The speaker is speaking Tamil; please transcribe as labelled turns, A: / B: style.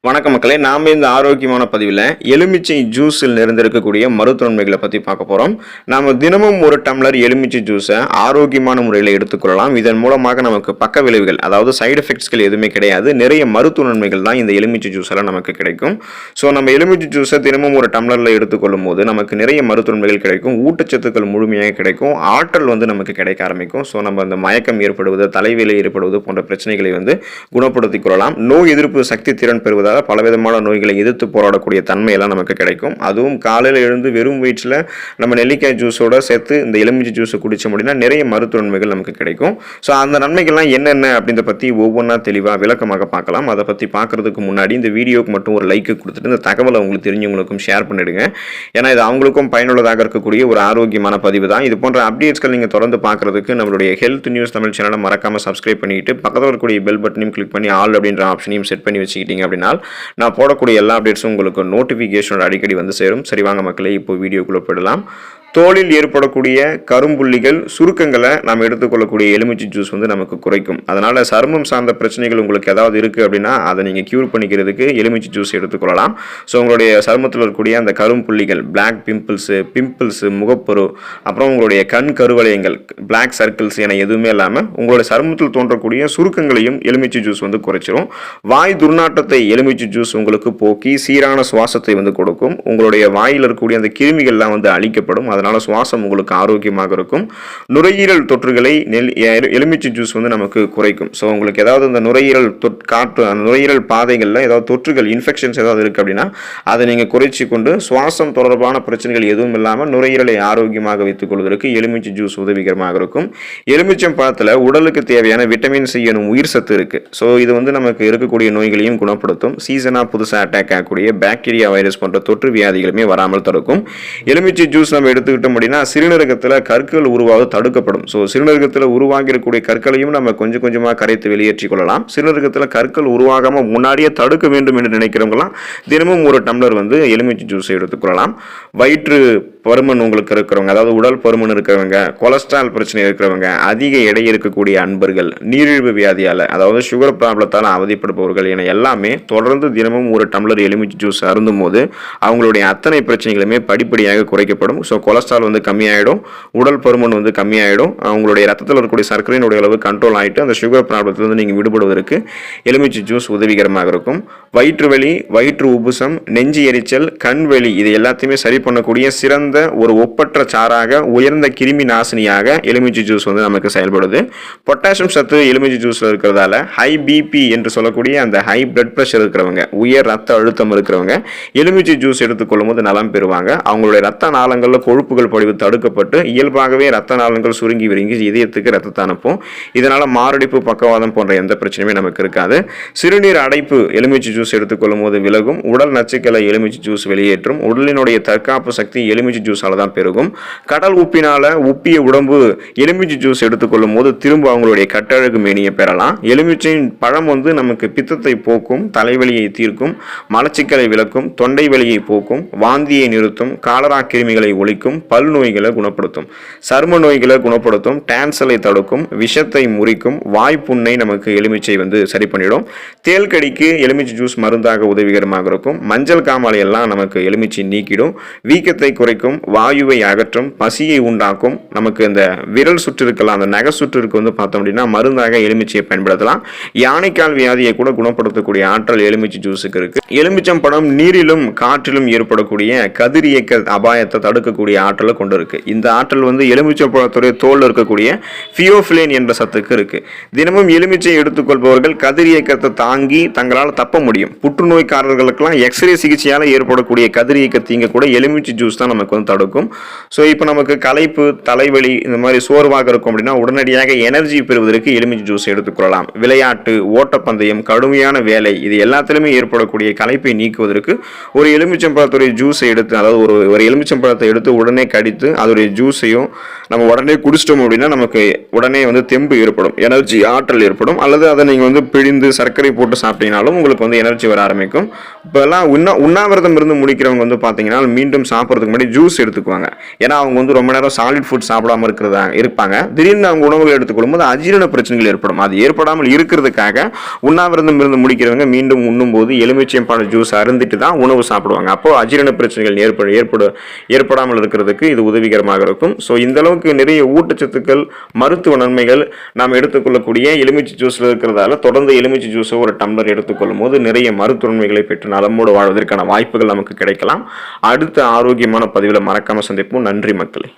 A: வணக்கம் மக்களே, நாம இந்த ஆரோக்கியமான பதிவில் எலுமிச்சை ஜூஸில் நிறைந்திருக்கக்கூடிய மருத்துவன்மைகளை பற்றி பார்க்க போகிறோம். நாம தினமும் ஒரு டம்ளர் எலுமிச்சை ஜூஸை ஆரோக்கியமான முறையில் எடுத்துக்கொள்ளலாம். இதன் மூலமாக நமக்கு பக்க விளைவுகள், அதாவது சைடு எஃபெக்ட்ஸ்கள் எதுவுமே கிடையாது. நிறைய மருத்துவ நன்மைகள் தான் இந்த எலுமிச்சை ஜூஸில் நமக்கு கிடைக்கும். ஸோ நம்ம எலுமிச்சை ஜூஸை தினமும் ஒரு டம்ளரில் எடுத்துக்கொள்ளும் போது நமக்கு நிறைய மருத்துவ நன்மைகள் கிடைக்கும். ஊட்டச்சத்துக்கள் முழுமையாக கிடைக்கும். ஆற்றல் நமக்கு கிடைக்க ஆரம்பிக்கும். ஸோ நம்ம அந்த மயக்கம் ஏற்படுவது, தலைவலி ஏற்படுவது போன்ற பிரச்சனைகளை குணப்படுத்திக் கொள்ளலாம். நோய் எதிர்ப்பு சக்தி திறன் பெறுவதால் பலவிதமான நோய்களை எதிர்த்து போராடக்கூடிய தன்மையெல்லாம் நமக்கு கிடைக்கும். அதுவும் காலையில் எழுந்து வெறும் வயிற்றில் நம்ம நெல்லிக்காய் ஜூஸோட சேர்த்து இந்த எலுமிச்சை ஜூஸை குடிச்ச முடியும்னா நிறைய மருத்துவ நன்மைகள் நமக்கு கிடைக்கும். ஸோ அந்த நன்மைகள்லாம் என்னென்ன அப்படின்றத பற்றி ஒவ்வொன்றா தெளிவாக விளக்கமாக பார்க்கலாம். அதை பற்றி பார்க்கறதுக்கு முன்னாடி இந்த வீடியோக்கு மட்டும் ஒரு லைக் கொடுத்துட்டு இந்த தகவலை உங்களுக்கு தெரிஞ்சவங்களுக்கும் ஷேர் பண்ணிடுங்க. ஏன்னா இது அவங்களுக்கும் பயனுள்ளதாக இருக்கக்கூடிய ஒரு ஆரோக்கியமான பதிவு தான். இது போன்ற அப்டேட்ஸ்கள் நீங்கள் தொடர்ந்து பார்க்கறதுக்கு நம்மளுடைய ஹெல்த் நியூஸ் தமிழ் சேனலை மறக்காமல் சப்ஸ்கிரைப் பண்ணிட்டு பக்கத்தில் இருக்கக்கூடிய பெல் பட்டனையும் கிளிக் பண்ணி ஆல் அப்படின்ற ஆப்ஷனையும் செட் பண்ணி வச்சுக்கிட்டீங்க அப்படின்னா நான் போடக்கூடிய எல்லா அப்டேட்ஸும் உங்களுக்கு நோட்டிஃபிகேஷனோட அடிக்கடி சேரும். சரி வாங்க மக்களே, இப்போ வீடியோக்குள்ளே போயிடலாம். தோலில் ஏற்படக்கூடிய கரும்புள்ளிகள், சுருக்கங்களை நாம் எடுத்துக்கொள்ளக்கூடிய எலுமிச்சை ஜூஸ் நமக்கு குறைக்கும். அதனால் சருமம் சார்ந்த பிரச்சனைகள் உங்களுக்கு ஏதாவது இருக்குது அப்படின்னா அதை நீங்கள் க்யூர் பண்ணிக்கிறதுக்கு எலுமிச்சை ஜூஸ் எடுத்துக்கொள்ளலாம். ஸோ உங்களுடைய சருமத்தில் இருக்கக்கூடிய அந்த கரும்புள்ளிகள், பிளாக் பிம்பிள்ஸு, முகப்பரு, அப்புறம் உங்களுடைய கண் கருவளையங்கள், பிளாக் சர்க்கிள்ஸ் என எதுவுமே இல்லாமல் உங்களுடைய சருமத்தில் தோன்றக்கூடிய சுருக்கங்களையும் எலுமிச்சை ஜூஸ் குறைச்சிரும். வாய் துர்நாற்றத்தை எலுமிச்சை ஜூஸ் உங்களுக்கு போக்கி சீரான சுவாசத்தை கொடுக்கும். உங்களுடைய வாயில் இருக்கக்கூடிய அந்த கிருமிகள்லாம் அழிக்கப்படும். அதனால சுவாசம் உங்களுக்கு ஆரோக்கியமாக இருக்கும். நுரையீரல் தொற்றுகளை எலுமிச்சை ஜூஸ் நமக்கு குறைக்கும். ஸோ உங்களுக்கு ஏதாவது இந்த நுரையீரல் நுரையீரல் பாதைகளில் ஏதாவது தொற்றுகள், இன்ஃபெக்ஷன்ஸ் ஏதாவது இருக்குது அப்படின்னா அதை நீங்கள் குறைச்சி கொண்டு சுவாசம் தொடர்பான பிரச்சனைகள் எதுவும் இல்லாமல் நுரையீரலை ஆரோக்கியமாக வைத்துக் கொள்வதற்கு எலுமிச்சை ஜூஸ் உதவிகரமாக இருக்கும். எலுமிச்சம் பழத்தில் உடலுக்கு தேவையான விட்டமின் சி எனும் உயிர் சத்து இருக்குது. ஸோ இது நமக்கு இருக்கக்கூடிய நோய்களையும் குணப்படுத்தும். சீசனாக புதுசாக அட்டாக் ஆகக்கூடிய பாக்டீரியா, வைரஸ் போன்ற தொற்று வியாதிகளுமே வராமல் தடுக்கும். எலுமிச்சை ஜூஸ் நம்ம எடுத்துக்கிட்டோம் அப்படின்னா சிறுநீரகத்தில் கற்கள் உருவாக தடுக்கப்படும். ஸோ சிறுநீரகத்தில் உருவாகி இருக்கக்கூடிய கற்களையும் நம்ம கொஞ்சம் கொஞ்சமாக கரைத்து வெளியேற்றிக் கொள்ளலாம். சிறுநீரகத்தில் கற்கள் உருவாகாமல் முன்னாடியே தடுக்க வேண்டும் என்று நினைக்கிறவங்களாம் தினமும் ஒரு டம்ளர் எலுமிச்சை ஜூஸை எடுத்துக்கொள்ளலாம். வயிற்று பருமன் உங்களுக்கு இருக்கிறவங்க, அதாவது உடல் பருமன் இருக்கிறவங்க, கொலஸ்ட்ரால் பிரச்சனை இருக்கிறவங்க, அதிக எடை இருக்கக்கூடிய அன்பர்கள், நீரிழிவு வியாதியால், அதாவது சுகர் ப்ராப்ளத்தால் அவதிப்படுபவர்கள் என எல்லாமே தொடர்ந்து தினமும் ஒரு டம்ளர் எலுமிச்சை ஜூஸ் அருந்தும் போது அவங்களுடைய அத்தனை பிரச்சனைகளுமே படிப்படியாக குறைக்கப்படும். ஸோ கொலஸ்ட்ரால் கம்மியாயிடும், உடல் பருமன் கம்மியாயிடும், அவங்களுடைய ரத்தத்தில் இருக்கக்கூடிய சர்க்கரையினுடைய அளவு கண்ட்ரோல் ஆகிட்டு அந்த சுகர் ப்ராப்ளத்திலிருந்து நீங்கள் விடுபடுவதற்கு எலுமிச்சை ஜூஸ் உதவிகரமாக இருக்கும். வயிற்று வலி, வயிற்று உபுசம், நெஞ்சு எரிச்சல், கண் வலி இது எல்லாத்தையுமே சரி பண்ணக்கூடிய சிறந்த ஒரு ஒப்பற்ற சாராக, உயர்ந்த கிருமி நாசினியாக எலுமிச்சை ஜூஸ் நமக்கு செயல்படுது. பொட்டாசியம் சத்து எலுமிச்சை ஜூஸ்ல இருக்கிறதால ஹை பிபி என்று சொல்லக்கூடிய அந்த ஹை பிளட் பிரஷர் இருக்கிறவங்க, உயர் ரத்த அழுத்தம் இருக்கிறவங்க எலுமிச்சை ஜூஸ் எடுத்துக்கொள்ளும் போது நலம் பெறுவாங்க. அவங்களுடைய ரத்த நாளங்களில் கொழுப்புகள் படிவு தடுக்கப்பட்டு இயல்பாகவே ரத்த நாளங்கள் சுருங்கி விருங்கி இதயத்துக்கு ரத்தத்தை அனுப்பும். இதனால மாரடைப்பு, பக்கவாதம் போன்ற எந்த பிரச்சனையுமே நமக்கு இருக்காது. சிறுநீர் அடைப்பு எலுமிச்சை ஜூஸ் எடுத்துக்கொள்ளும் போது விலகும். உடல் நச்சுக்களை எலுமிச்சை ஜூஸ் வெளியேற்றும். உடலினுடைய தற்காப்பு சக்தி எலுமிச்சை ஜூஸால தான் பெருகும். கடல் உப்பினால உப்பிய உடம்பு எலுமிச்சை ஜூஸ் எடுத்துக்கொள்ளும் போது திரும்ப அவங்களுடைய கட்டழகு மேனியை பெறலாம். எலுமிச்சையின் பழம் நமக்கு பித்தத்தை போக்கும், தலைவலியை தீர்க்கும், மலச்சிக்கலை விளக்கும், தொண்டை வலியை போக்கும், வாந்தியை நிறுத்தும், காலரா கிருமிகளை ஒழிக்கும், பல் நோய்களை குணப்படுத்தும், சரும நோய்களை குணப்படுத்தும், டான்சலை தடுக்கும், விஷத்தை முறிக்கும், வாய்ப்புண்ணை நமக்கு எலுமிச்சை சரி பண்ணிடும். தேல்கடிக்கு எலுமிச்சை ஜூஸ் மருந்தாக உதவிகரமாக இருக்கும். மஞ்சள் காமாலை எல்லாம் நமக்கு எலுமிச்சை நீக்கிடும். வீக்கத்தை குறைக்கும், வாயுவை அகற்றும், பசியை உண்டாக்கும். நமக்கு இந்த விரல் சுற்று இருக்கலாம், அந்த நகை சுற்றுக்கு பார்த்தோம் அப்படின்னா மருந்தாக எலுமிச்சையை பயன்படுத்தலாம். யானைக்கால் வியாதியை கூட குணப்படுத்தக்கூடிய ஆற்றல் எலுமிச்சை ஜூஸுக்கு இருக்கு. எலுமிச்சம் பழம் நீரிலும் காற்றிலும் ஏற்படக்கூடிய கதிரியக்க அபாயத்தை தடுக்கக்கூடிய ஆற்றலை கொண்டு இருக்கு. இந்த ஆற்றல் எலுமிச்சம் பழத்துடைய தோல் இருக்கக்கூடிய பியோஃபிலேன் என்ற சத்துக்கு இருக்கு. தினமும் எலுமிச்சை எடுத்துக்கொள்பவர்கள் கதிரியக்கத்தை தாங்கி தங்களால் தப்ப முடியும். புற்றுநோய்க்காரர்களுக்கெல்லாம் எக்ஸ்ரே சிகிச்சையால் ஏற்படக்கூடிய கதிரியக்க தீங்க கூட எலுமிச்சை ஜூஸ் தான் நமக்கு தடுக்கும். ஸோ இப்போ நமக்கு களைப்பு, தலைவலி, இந்த மாதிரி சோர்வாக இருக்கும் அப்படின்னா உடனடியாக எனர்ஜி பெறுவதற்கு எலுமிச்சை ஜூஸ் எடுத்துக்கொள்ளலாம். விளையாட்டு, ஓட்டப்பந்தயம், கடுமையான வேலை இது எல்லாத்திலுமே ஏற்படக்கூடிய களைப்பை நீக்குவதற்கு ஒரு எலுமிச்சம்பழத்துடைய ஜூஸை எடுத்து, அதாவது ஒரு எலுமிச்சம்பழத்தை எடுத்து உடனே கடித்து அதோடைய ஜூஸையும் நம்ம உடனே குடிச்சிட்டோம் அப்படின்னா நமக்கு உடனே தெம்பு ஏற்படும், எனர்ஜி, ஆற்றல் ஏற்படும். அல்லது அதை நீங்கள் பிழிந்து சர்க்கரை போட்டு சாப்பிட்டீங்கனாலும் உங்களுக்கு எனர்ஜி வர ஆரம்பிக்கும். இப்போல்லாம் உண்ணாவிரதம் இருந்து முடிக்கிறவங்க பார்த்தீங்கன்னா மீண்டும் சாப்பிட்றதுக்கு முன்னாடி ஜூஸ் ஜூஸ் எடுத்துக்குவாங்க. ஏன்னா அவங்க வந்து ரொம்ப நேரம் சாலிட் ஃபுட் சாப்பிடாம இருப்பாங்க. திடீர்னு அவங்க உணவுகள் எடுத்துக்கொள்ளும் போது அஜீரண பிரச்சனைகள் ஏற்படும். அது ஏற்படாமல் இருக்கிறதுக்காக உண்ணாவிரதம் இருந்து முடிக்கிறவங்க மீண்டும் உண்ணும் போது எலுமிச்சைப்பழ ஜூஸ் அருந்திட்டு தான் உணவு சாப்பிடுவாங்க. அப்போ அஜீரண பிரச்சனைகள் ஏற்படாமல் இருக்கிறதுக்கு இது உதவிகரமாக இருக்கும். ஸோ இந்த அளவுக்கு நிறைய ஊட்டச்சத்துக்கள், மருத்துவ நன்மைகள் நாம் எடுத்துக்கொள்ளக்கூடிய எலுமிச்சை ஜூஸ்ல இருக்கிறதால தொடர்ந்து எலுமிச்சை ஜூஸை ஒரு டம்ளர் எடுத்துக்கொள்ளும் போது நிறைய மருத்துவ நன்மைகளை பெற்று நலமோடு வாழ்வதற்கான வாய்ப்புகள் நமக்கு கிடைக்கலாம். அடுத்த ஆரோக்கியமான பதிவில் மறக்காம சந்திப்போம். நன்றி மக்களே.